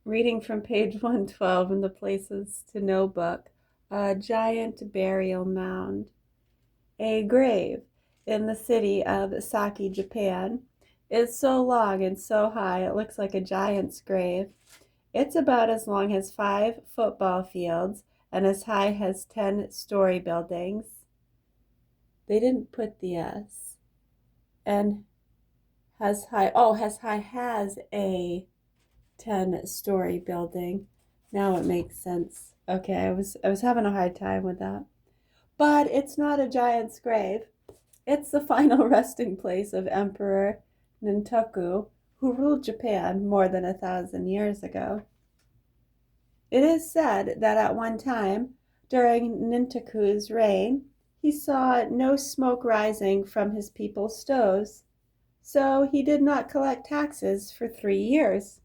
Reading from page 112 in the Places to Know book, a giant burial mound. A grave in the city of Saki, Japan, is so long and so high it looks like a giant's grave. It's about as long as 5 football fields and as high as 10-story buildings. They didn't put the S. And has a 10-story building. Now it makes sense. Okay, I was having a hard time with that. But it's not a giant's grave. It's the final resting place of Emperor Nintoku, who ruled Japan more than 1,000 years ago. It is said that at one time, during Nintoku's reign, he saw no smoke rising from his people's stoves, so he did not collect taxes for 3 years.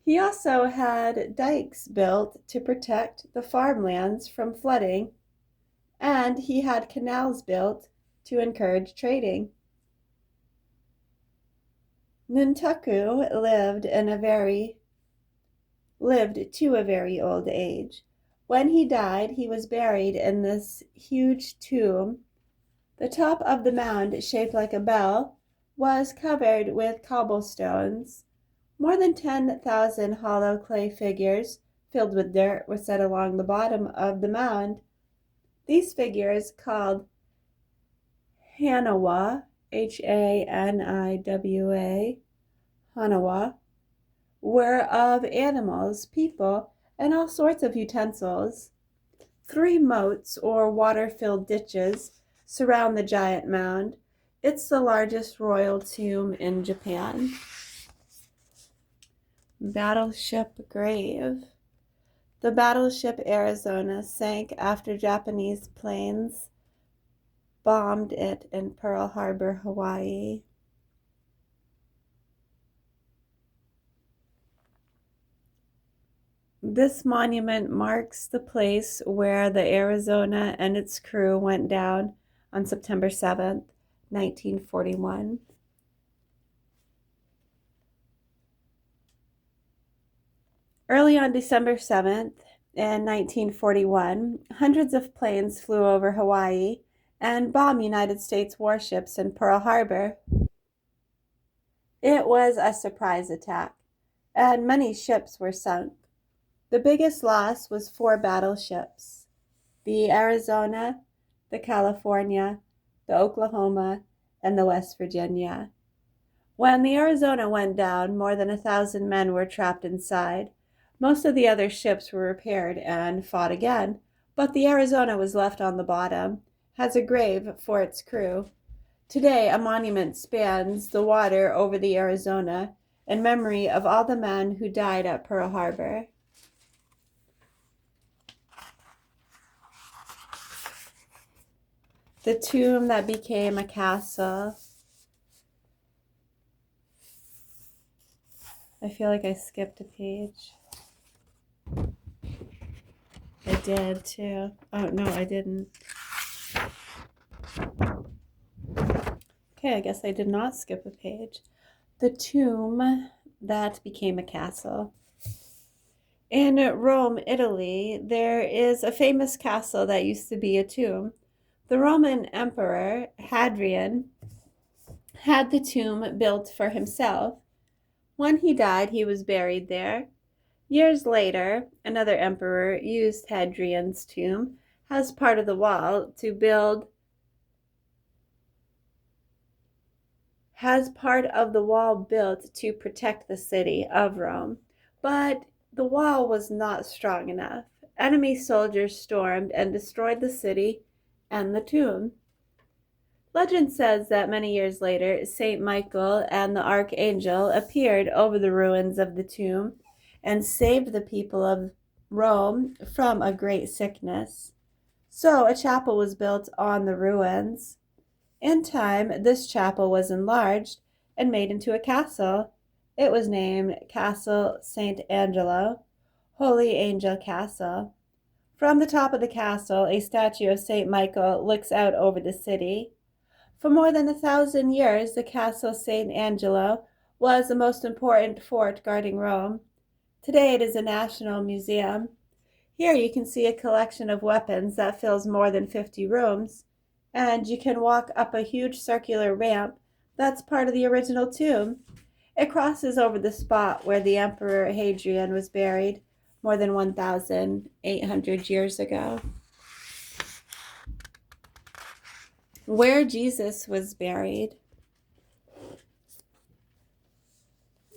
He also had dikes built to protect the farmlands from flooding, and he had canals built to encourage trading. Nintoku lived to a very old age. When he died, he was buried in this huge tomb. The top of the mound, shaped like a bell, was covered with cobblestones. More than 10,000 hollow clay figures filled with dirt were set along the bottom of the mound. These figures, called Hanawa, Haniwa, Hanawa, were of animals, people, and all sorts of utensils. 3 moats, or water-filled ditches, surround the giant mound. It's the largest royal tomb in Japan. Battleship grave. The battleship Arizona sank after Japanese planes bombed it in Pearl Harbor, Hawaii. This monument marks the place where the Arizona and its crew went down on September 7th, 1941. Early on December 7th, in 1941, hundreds of planes flew over Hawaii and bombed United States warships in Pearl Harbor. It was a surprise attack, and many ships were sunk. The biggest loss was 4 battleships: the Arizona, the California, the Oklahoma, and the West Virginia. When the Arizona went down, more than 1,000 men were trapped inside. Most of the other ships were repaired and fought again, but the Arizona was left on the bottom, has a grave for its crew. Today, a monument spans the water over the Arizona in memory of all the men who died at Pearl Harbor. The tomb that became a castle. I feel like I skipped a page. I did too. Oh, no, I didn't. Okay, I guess I did not skip a page. The tomb that became a castle. In Rome, Italy, there is a famous castle that used to be a tomb. The Roman Emperor Hadrian had the tomb built for himself. When he died, he was buried there. Years later, another emperor used Hadrian's tomb as part of the wall to build to protect the city of Rome. But the wall was not strong enough. Enemy soldiers stormed and destroyed the city and the tomb. Legend says that many years later, Saint Michael and the Archangel appeared over the ruins of the tomb and saved the people of Rome from a great sickness. So a chapel was built on the ruins. In time, this chapel was enlarged and made into a castle. It was named Castle St. Angelo, Holy Angel Castle. From the top of the castle, a statue of St. Michael looks out over the city. For more than 1,000 years, the Castle St. Angelo was the most important fort guarding Rome. Today it is a national museum. Here you can see a collection of weapons that fills more than 50 rooms, and you can walk up a huge circular ramp that's part of the original tomb. It crosses over the spot where the Emperor Hadrian was buried more than 1,800 years ago. Where Jesus was buried.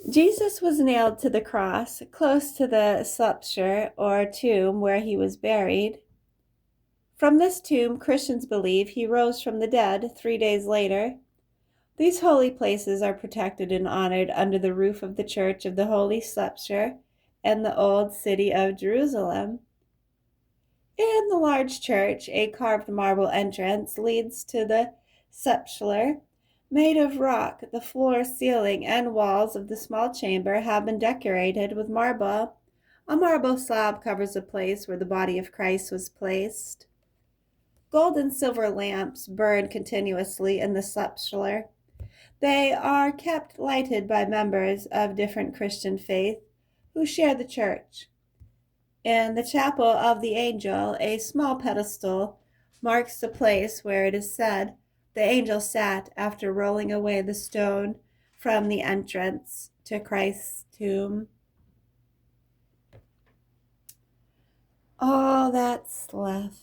Jesus was nailed to the cross close to the sepulchre or tomb where he was buried. From this tomb, Christians believe he rose from the dead 3 days later. These holy places are protected and honored under the roof of the Church of the Holy Sepulchre and the Old City of Jerusalem. In the large church, a carved marble entrance leads to the sepulchre. Made of rock, the floor, ceiling, and walls of the small chamber have been decorated with marble. A marble slab covers the place where the body of Christ was placed. Gold and silver lamps burn continuously in the sepulchre. They are kept lighted by members of different Christian faith who share the church. In the chapel of the angel, a small pedestal marks the place where it is said the angel sat after rolling away the stone from the entrance to Christ's tomb. All that's left.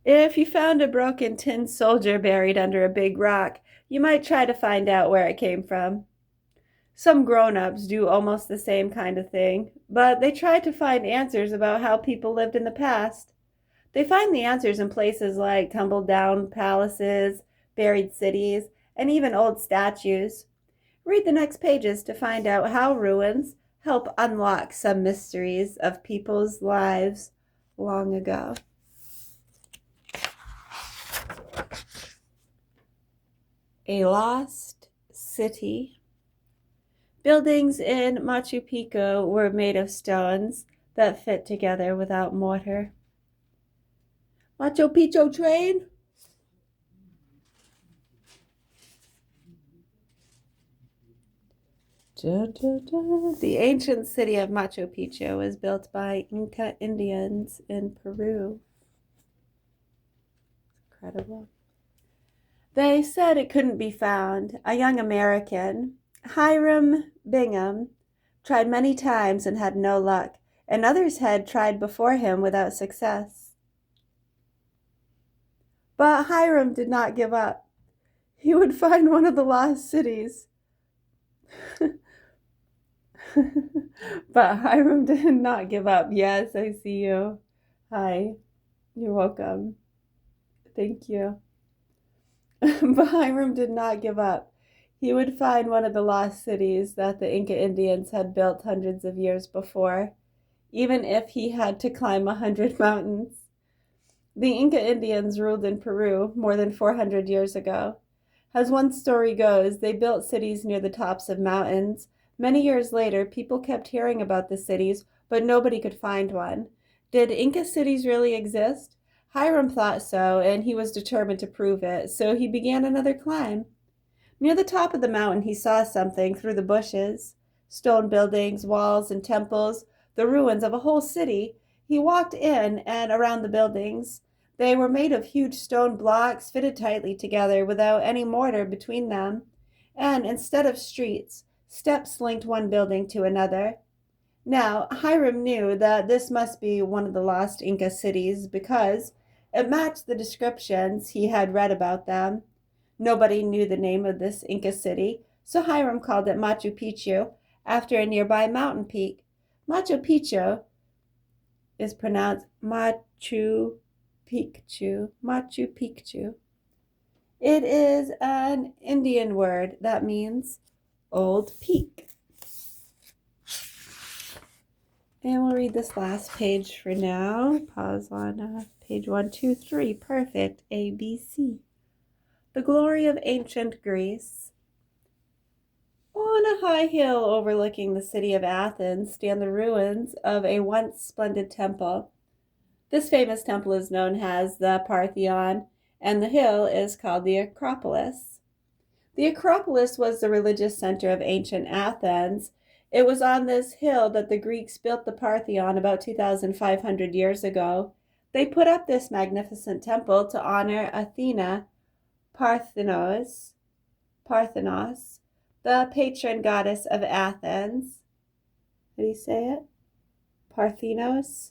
If you found a broken tin soldier buried under a big rock, you might try to find out where it came from. Some grown-ups do almost the same kind of thing, but they try to find answers about how people lived in the past. They find the answers in places like tumbled-down palaces, buried cities, and even old statues. Read the next pages to find out how ruins help unlock some mysteries of people's lives long ago. A lost city. Buildings in Machu Picchu were made of stones that fit together without mortar. Machu Picchu train? The ancient city of Machu Picchu was built by Inca Indians in Peru. Incredible. They said it couldn't be found. A young American, Hiram Bingham, tried many times and had no luck, and others had tried before him without success. But Hiram did not give up. He would find one of the lost cities. But Hiram did not give up. Yes, I see you. Hi. You're welcome. Thank you. But Hiram did not give up. He would find one of the lost cities that the Inca Indians had built hundreds of years before, even if he had to climb 100 mountains. The Inca Indians ruled in Peru more than 400 years ago. As one story goes, they built cities near the tops of mountains. Many years later, people kept hearing about the cities, but nobody could find one. Did Inca cities really exist? Hiram thought so, and he was determined to prove it, so he began another climb. Near the top of the mountain, he saw something through the bushes. Stone buildings, walls, and temples, the ruins of a whole city. He walked in and around the buildings. They were made of huge stone blocks fitted tightly together without any mortar between them. And instead of streets, steps linked one building to another. Now, Hiram knew that this must be one of the lost Inca cities because it matched the descriptions he had read about them. Nobody knew the name of this Inca city, so Hiram called it Machu Picchu after a nearby mountain peak. Machu Picchu is pronounced Machu Picchu. Machu Picchu. It is an Indian word that means old peak. And we'll read this last page for now. Pause on page 1, 2, 3. Perfect. A, B, C. The glory of ancient Greece. On a high hill overlooking the city of Athens stand the ruins of a once splendid temple. This famous temple is known as the Parthenon, and the hill is called the Acropolis. The Acropolis was the religious center of ancient Athens. It was on this hill that the Greeks built the Parthenon about 2,500 years ago. They put up this magnificent temple to honor Athena Parthenos, Parthenos, the patron goddess of Athens. How do you say it? Parthenos?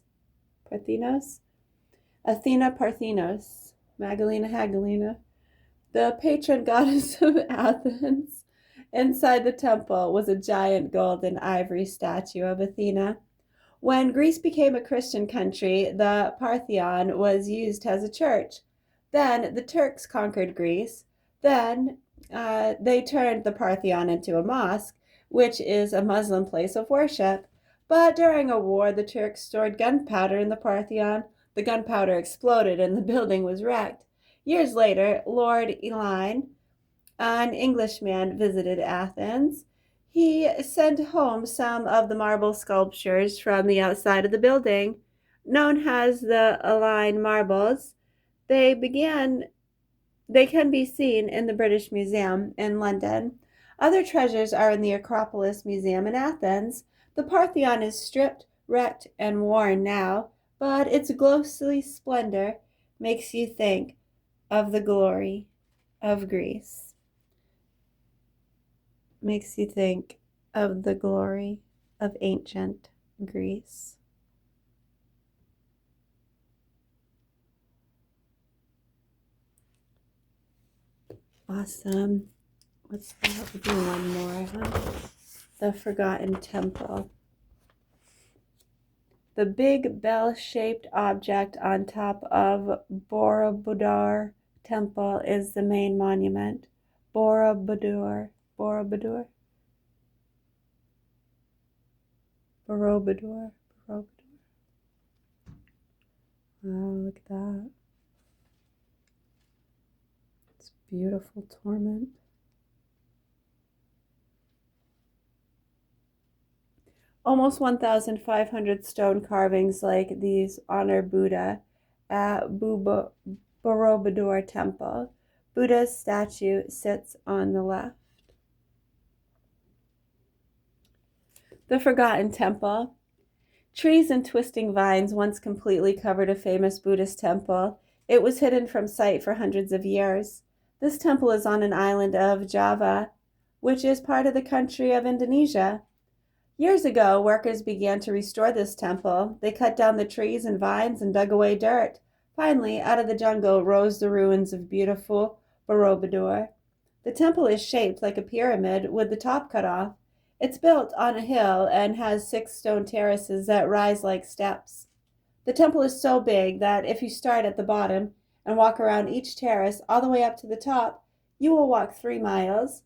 Parthenos? Athena Parthenos. Magalina Hagalina. The patron goddess of Athens. Inside the temple was a giant gold and ivory statue of Athena. When Greece became a Christian country, the Parthenon was used as a church. Then the Turks conquered Greece. Then they turned the Parthenon into a mosque, which is a Muslim place of worship. But during a war, the Turks stored gunpowder in the Parthenon. The gunpowder exploded and the building was wrecked. Years later, Lord Elyne, an Englishman, visited Athens. He sent home some of the marble sculptures from the outside of the building, known as the Elyne marbles. They can be seen in the British Museum in London. Other treasures are in the Acropolis Museum in Athens. The Parthenon is stripped, wrecked, and worn now, but its ghostly splendor makes you think of the glory of Greece. Makes you think of the glory of ancient Greece. Awesome. Let's do one more, huh? The Forgotten Temple. The big bell-shaped object on top of Borobudur Temple is the main monument. Borobudur. Borobudur. Borobudur. Borobudur. Wow, look at that. It's beautiful torment. Almost 1,500 stone carvings like these honor Buddha at Borobudur Temple. Buddha's statue sits on the left. The Forgotten Temple. Trees and twisting vines once completely covered a famous Buddhist temple. It was hidden from sight for hundreds of years. This temple is on an island of Java, which is part of the country of Indonesia. Years ago, workers began to restore this temple. They cut down the trees and vines and dug away dirt. Finally, out of the jungle rose the ruins of beautiful Borobudur. The temple is shaped like a pyramid with the top cut off. It's built on a hill and has 6 stone terraces that rise like steps. The temple is so big that if you start at the bottom and walk around each terrace all the way up to the top, you will walk 3 miles.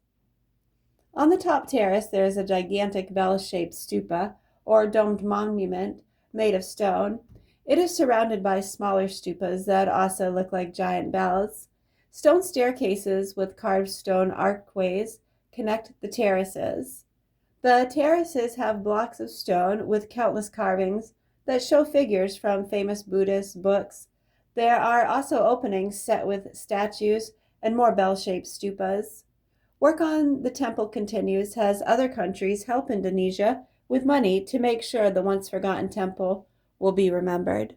On the top terrace, there is a gigantic bell-shaped stupa, or domed monument, made of stone. It is surrounded by smaller stupas that also look like giant bells. Stone staircases with carved stone archways connect the terraces. The terraces have blocks of stone with countless carvings that show figures from famous Buddhist books. There are also openings set with statues and more bell-shaped stupas. Work on the temple continues as other countries help Indonesia with money to make sure the once forgotten temple will be remembered.